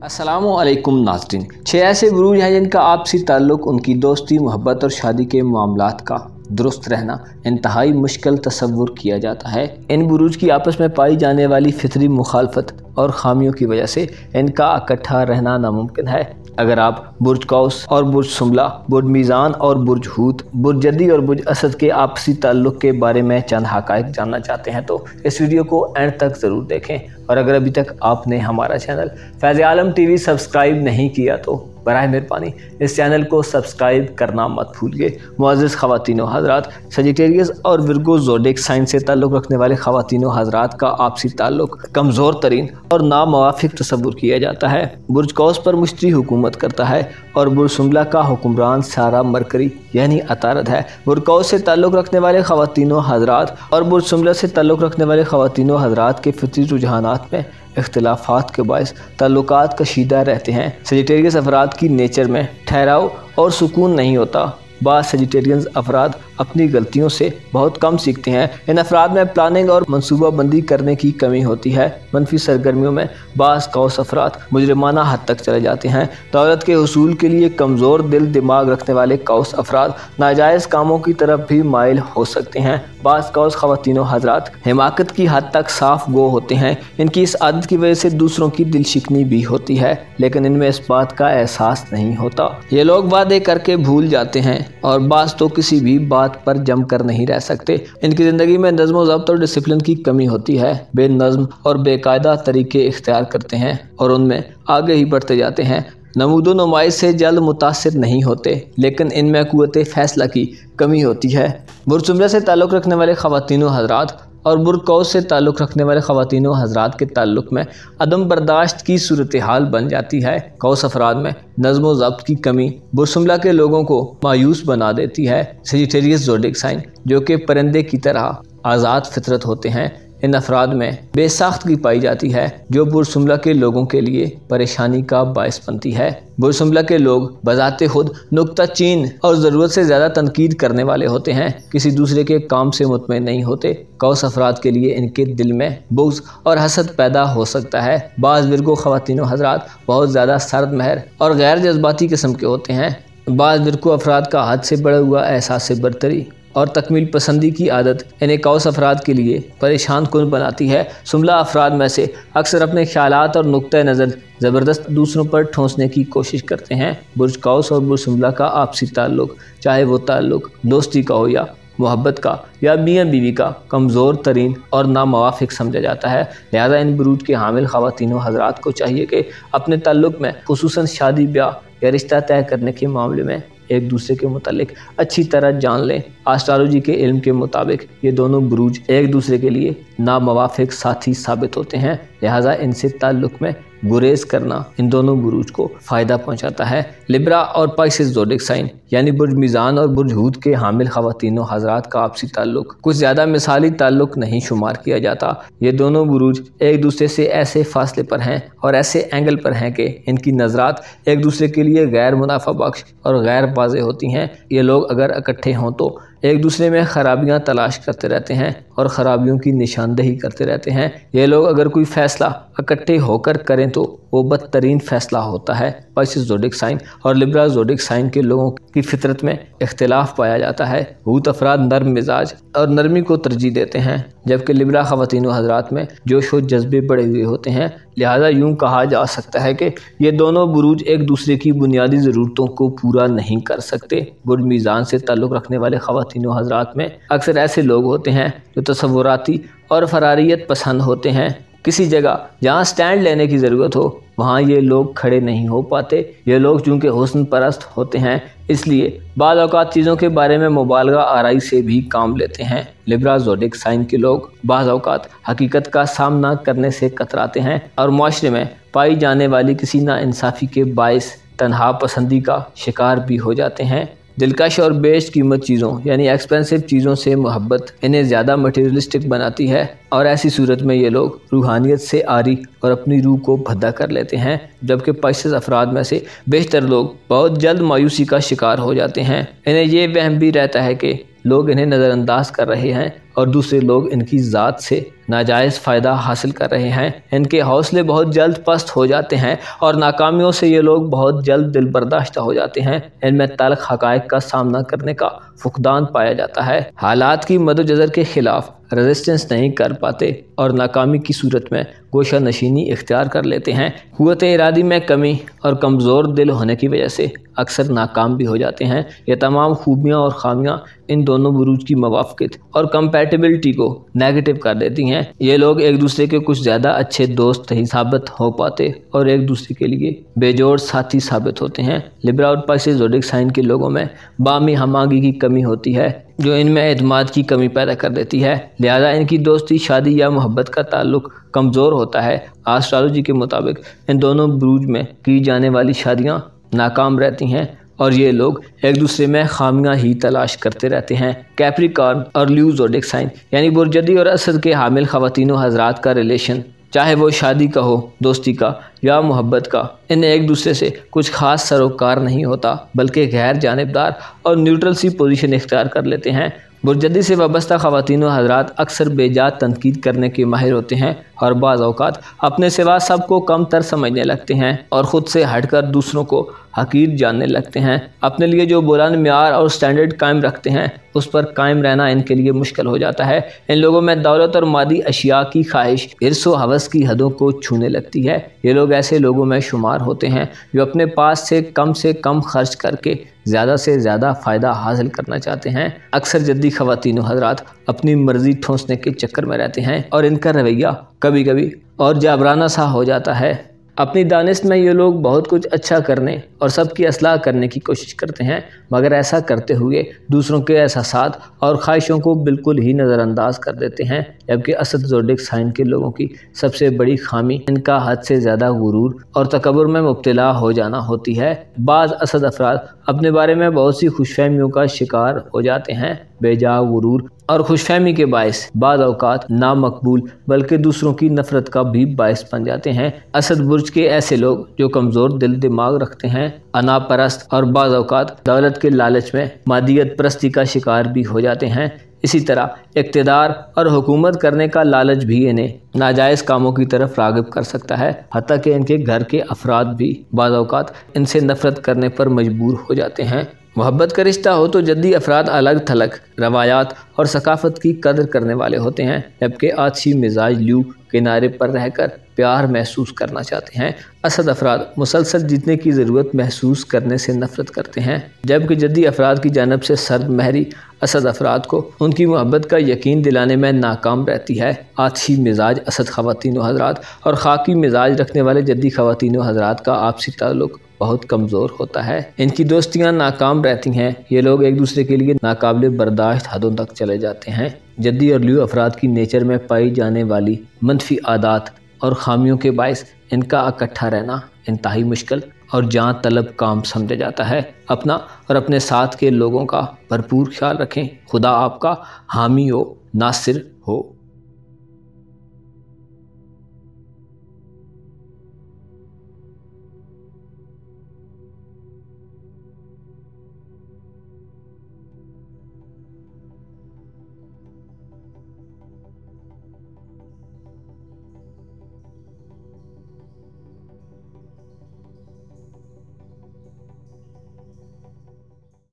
अस्सलाम वालेकुम नाज़रीन। 6 ऐसे बुरूज हैं जिनका आपसी ताल्लुक़ उनकी दोस्ती, मोहब्बत और शादी के मामलात का दुरुस्त रहना इंतहाई मुश्किल तसव्वुर किया जाता है। इन बुरूज की आपस में पाई जाने वाली फितरी मुखालफत और खामियों की वजह से इनका इकट्ठा रहना नामुमकिन है। अगर आप बुर्ज कौस और बुर्ज सुमला, बुर्ज मीज़ान और बुर्ज हूत, बुर्ज जद्दी और बुर्ज असद के आपसी ताल्लुक़ के बारे में चंद हक़ाइक़ जानना चाहते हैं तो इस वीडियो को एंड तक ज़रूर देखें। और अगर अभी तक आपने हमारा चैनल फैज़ आलम टीवी सब्सक्राइब नहीं किया तो बराए मेहरबानी इस चैनल को सब्सक्राइब करना मत भूलिए। मुअज़्ज़िज़ ख़वातीन व हज़रात, सजिटेरियस और विर्गो ज़ोडिक साइन से ताल्लुक़ रखने वाले ख़वातीन व हज़रात का आपसी ताल्लुक़ कमज़ोर तरीन और नामुवाफ़िक़ तसव्वुर किया जाता है। बुर्ज कौस पर मुश्तरी हुकूमत करता है और बुर्ज सुमला का हुक्मरान सारा मरकरी यानी अतारद है। बुर्ज कौस से ताल्लुक़ रखने वाले ख़वातीन व हज़रात और बुर्ज सुमला से ताल्लुक़ रखने वाले ख़वातीन व हज़रात के फितरी रुझानात में इख्तिलाफ़ात के बायस ताल्लुकात कशीदा रहते हैं। सजिटेरियस अफराद की नेचर में ठहराव और सुकून नहीं होता। बाज़ सजिटेरियंस अफराद अपनी गलतियों से बहुत कम सीखते हैं। इन अफराद में प्लानिंग और मनसूबा बंदी करने की कमी होती है। मनफी सरगर्मियों में बाज़ कौस अफराद मुजरिमाना हद तक चले जाते हैं। दौलत के हुसूल के लिए कमज़ोर दिल दिमाग रखने वाले कौस अफराद नाजायज़ कामों की तरफ भी माइल हो सकते हैं। बाज़ कौस ख़वातीन व हज़रात हिमाकत की हद तक साफ गो होते हैं। इनकी इस आदत की वजह से दूसरों की दिल शिकनी भी होती है, लेकिन इनमें इस बात का एहसास नहीं होता। ये लोग वादे करके भूल जाते हैं और बाज़ तो किसी भी बात पर जम कर नहीं रह सकते। इनकी ज़िंदगी में नज़्म व ज़ब्त और डिसिप्लिन की कमी होती है। बेनज़्म और बेकायदा तरीके इख्तियार करते हैं और उनमें आगे ही बढ़ते जाते हैं। नमूदो नुमाइश से जल्द मुतासिर नहीं होते, लेकिन इनमें क़ुव्वत फ़ैसला की कमी होती है। बुर्ज सुमला से ताल्लुक़ रखने वाले ख़वातीन व हज़रात और बुर्ज कौस से ताल्लुक़ रखने वाले ख़वातीन व हज़रात के ताल्लुक़ में अदम बर्दाश्त की सूरत हाल बन जाती है। कौस अफराद में नज़्म व ज़ब्त की कमी बुर्ज सुमला के लोगों को मायूस बना देती है। सजिटेरियस ज़ोडिक साइन जो कि परिंदे की तरह आज़ाद फितरत होते हैं, इन अफराद में बेसाख्तगी पाई जाती है जो बुर्ज सुमला के लोगों के लिए परेशानी का बायस बनती है। बुर्ज सुमला के लोग बज़ाते खुद नुक्ता चीन और ज़रूरत से ज़्यादा तनकीद करने वाले होते हैं, किसी दूसरे के काम से मुतमईन नहीं होते। कौस अफराद के लिए इनके दिल में बुग़्ज़ और हसद पैदा हो सकता है। बाज़ विर्गो ख़वातीन व हज़रात बहुत ज़्यादा सर्द महर और गैर जज्बाती किस्म के होते हैं। बाज़ विर्गो अफराद का हद से बढ़ा हुआ एहसास बरतरी और तकमील पसंदी की आदत इन्हें कौस अफराद के लिए परेशान कुन बनाती है। सुमला अफराद में से अक्सर अपने ख्यालात और नुक्ता नज़र ज़बरदस्त दूसरों पर ठोंसने की कोशिश करते हैं। बुर्ज कौस और बुर्ज सुमला का आपसी ताल्लुक़, चाहे वो ताल्लुक़ दोस्ती का हो या मोहब्बत का या मियाँ बीवी का, कमज़ोर तरीन और नामुवाफ़िक़ समझा जाता है। लिहाजा इन बुरूज के हामिल ख़वातीन व हज़रात को चाहिए कि अपने ताल्लुक़ में खुसूसन शादी ब्याह या रिश्ता तय करने के मामले में एक दूसरे के मुतालिक अच्छी तरह जान लें। एस्ट्रोलॉजी के इल्म के मुताबिक ये दोनों बुरूज एक दूसरे के लिए नामुवाफ़िक़ साथी साबित होते हैं। लिहाजा इनसे ताल्लुक़ में गुरेज करना इन दोनों बुरूज को फ़ायदा पहुंचाता है। लिब्रा और पाइसेस ज़ोडिक साइन यानी बुर्ज मीज़ान और बुर्ज हूत के हामिल ख़वातीन व हज़रात का आपसी ताल्लुक़ कुछ ज़्यादा मिसाली ताल्लुक़ नहीं शुमार किया जाता। ये दोनों बुरूज एक दूसरे से ऐसे फासले पर हैं और ऐसे एंगल पर हैं कि इनकी नज़रात एक दूसरे के लिए गैर मुनाफा बख्श और गैर वाज़ेह होती हैं। ये लोग अगर इकट्ठे हों तो एक दूसरे में ख़राबियाँ तलाश करते रहते हैं और ख़राबियों की निशानदही करते रहते हैं। ये लोग अगर कोई फ़ैसला इकट्ठे होकर करें तो वो बदतरीन फ़ैसला होता है। पाइसेस ज़ोडिक साइन और लिब्रा ज़ोडिक साइन के लोगों की फितरत में इख्तिलाफ़ पाया जाता है। हूत अफराद नर्म मिजाज और नरमी को तरजीह देते हैं, जबकि लिब्रा ख़वातीन व हज़रात में जोश व जज्बे बढ़े हुए होते हैं। लिहाजा यूँ कहा जा सकता है कि ये दोनों बुरूज एक दूसरे की बुनियादी ज़रूरतों को पूरा नहीं कर सकते। बुर्ज मीज़ान से ताल्लुक़ रखने वाले ख़वातीन व हज़रात में अक्सर ऐसे लोग होते हैं जो तसव्वुराती और फरारियत पसंद होते हैं। किसी जगह जहाँ स्टैंड लेने की ज़रूरत हो वहाँ ये लोग खड़े नहीं हो पाते। ये लोग चूँकि हुस्न परस्त होते हैं, इसलिए बाज़ औक़ात चीज़ों के बारे में मुबालगा आराई से भी काम लेते हैं। लिब्रा ज़ोडिक साइन के लोग बाज़ औक़ात हकीकत का सामना करने से कतराते हैं और माशरे में पाई जाने वाली किसी नाइंसाफ़ी के बायस तन्हा पसंदी का शिकार भी हो जाते हैं। दिलकश और बेश कीमत चीज़ों यानी एक्सपेंसिव चीज़ों से मोहब्बत इन्हें ज़्यादा मटेरियलिस्टिक बनाती है और ऐसी सूरत में ये लोग रूहानियत से आरी और अपनी रूह को भद्दा कर लेते हैं। जबकि पाइसेस अफराद में से बेशतर लोग बहुत जल्द मायूसी का शिकार हो जाते हैं। इन्हें ये वहम भी रहता है कि लोग इन्हें नज़रअंदाज कर रहे हैं اور دوسرے لوگ ان کی ذات سے ناجائز فائدہ حاصل کر رہے ہیں۔ ان کے حوصلے بہت جلد پست ہو جاتے ہیں اور ناکامیوں سے یہ لوگ بہت جلد دل برداشتہ ہو جاتے ہیں۔ ان میں تلخ حقائق کا سامنا کرنے کا فقدان پایا جاتا ہے، حالات کی مد و جزر کے خلاف ریزسٹنس نہیں کر پاتے اور ناکامی کی صورت میں گوشہ نشینی اختیار کر لیتے ہیں۔ قوت ارادی میں کمی اور کمزور دل ہونے کی وجہ سے اکثر ناکام بھی ہو جاتے ہیں۔ یہ تمام خوبیاں اور خامیاں ان دونوں بروج کی موافقت اور کمپیٹیبلٹی کو نیگیٹو کر دیتی ہیں۔ یہ لوگ ایک دوسرے کے کچھ زیادہ اچھے دوست نہیں ثابت ہو پاتے اور ایک دوسرے کے لیے بے جوڑ ساتھی ثابت ہوتے ہیں۔ لیبرا اور پائسس زوڈک سائن کے لوگوں میں باہمی ہم آہنگی کی کمی ہوتی ہے جو ان میں اعتماد کی کمی پیدا کر دیتی ہے، لہذا ان کی دوستی، شادی یا محبت کا تعلق کمزور ہوتا ہے۔ آسٹرالوجی کے مطابق ان دونوں بروج میں کی جانے والی شادیاں ناکام رہتی ہیں اور یہ لوگ ایک دوسرے میں خامیاں ہی تلاش کرتے رہتے ہیں۔ کیپریکارن اور لیو زوڈک سائن یعنی برجدی اور اسد کے حامل خواتین و حضرات کا ریلیشن، چاہے وہ شادی کا ہو، دوستی کا یا محبت کا، ان ایک دوسرے سے کچھ خاص سروکار نہیں ہوتا بلکہ غیر جانبدار اور نیوٹرل سی پوزیشن اختیار کر لیتے ہیں۔ برجدی سے وابستہ خواتین و حضرات اکثر بے جا تنقید کرنے کے ماہر ہوتے ہیں اور بعض اوقات اپنے سوا سب کو کم تر سمجھنے لگتے ہیں اور خود سے ہٹ کر دوسروں کو حقیر جاننے لگتے ہیں۔ اپنے لیے جو بلند معیار اور سٹینڈرڈ قائم رکھتے ہیں اس پر قائم رہنا ان کے لیے مشکل ہو جاتا ہے۔ ان لوگوں میں دولت اور مادی اشیاء کی خواہش حرص و ہوس کی حدوں کو چھونے لگتی ہے۔ یہ لوگ ایسے لوگوں میں شمار ہوتے ہیں جو اپنے پاس سے کم خرچ کر کے زیادہ سے زیادہ فائدہ حاصل کرنا چاہتے ہیں۔ اکثر جدی خواتین و حضرات اپنی مرضی ٹھونسنے کے چکر میں رہتے ہیں اور ان کا رویہ کبھی کبھی اور جابرانہ سا ہو جاتا ہے۔ اپنی دانست میں یہ لوگ بہت کچھ اچھا کرنے اور سب کی اصلاح کرنے کی کوشش کرتے ہیں، مگر ایسا کرتے ہوئے دوسروں کے احساسات اور خواہشوں کو بالکل ہی نظر انداز کر دیتے ہیں۔ جبکہ اسد زوڈک سائن کے لوگوں کی سب سے بڑی خامی ان کا حد سے زیادہ غرور اور تکبر میں مبتلا ہو جانا ہوتی ہے۔ بعض اسد افراد اپنے بارے میں بہت سی خوش فہمیوں کا شکار ہو جاتے ہیں۔ بے جا غرور اور خوش فہمی کے باعث بعض اوقات نامقبول بلکہ دوسروں کی نفرت کا بھی باعث بن جاتے ہیں۔ اسد برج کے ایسے لوگ جو کمزور دل دماغ رکھتے ہیں، انا پرست اور بعض اوقات دولت کے لالچ میں مادیت پرستی کا شکار بھی ہو جاتے ہیں۔ اسی طرح اقتدار اور حکومت کرنے کا لالچ بھی انہیں ناجائز کاموں کی طرف راغب کر سکتا ہے، حتیٰ کہ ان کے گھر کے افراد بھی بعض اوقات ان سے نفرت کرنے پر مجبور ہو جاتے ہیں۔ محبت کا رشتہ ہو تو جدی افراد الگ تھلگ روایات اور ثقافت کی قدر کرنے والے ہوتے ہیں، جبکہ آتشی مزاج لیو کنارے پر رہ کر پیار محسوس کرنا چاہتے ہیں۔ اسد افراد مسلسل جیتنے کی ضرورت محسوس کرنے سے نفرت کرتے ہیں، جبکہ جدی افراد کی جانب سے سرد مہری اسد افراد کو ان کی محبت کا یقین دلانے میں ناکام رہتی ہے۔ آتشی مزاج اسد خواتین و حضرات اور خاکی مزاج رکھنے والے جدی خواتین و حضرات کا آپسی تعلق بہت کمزور ہوتا ہے۔ ان کی دوستیاں ناکام رہتی ہیں، یہ لوگ ایک دوسرے کے لیے ناقابل برداشت حدوں تک چلے جاتے ہیں۔ جدی اور لیو افراد کی نیچر میں پائی جانے والی منفی عادات اور خامیوں کے باعث ان کا اکٹھا رہنا انتہائی مشکل اور جان طلب کام سمجھا جاتا ہے۔ اپنا اور اپنے ساتھ کے لوگوں کا بھرپور خیال رکھیں۔ خدا آپ کا حامی و ناصر ہو۔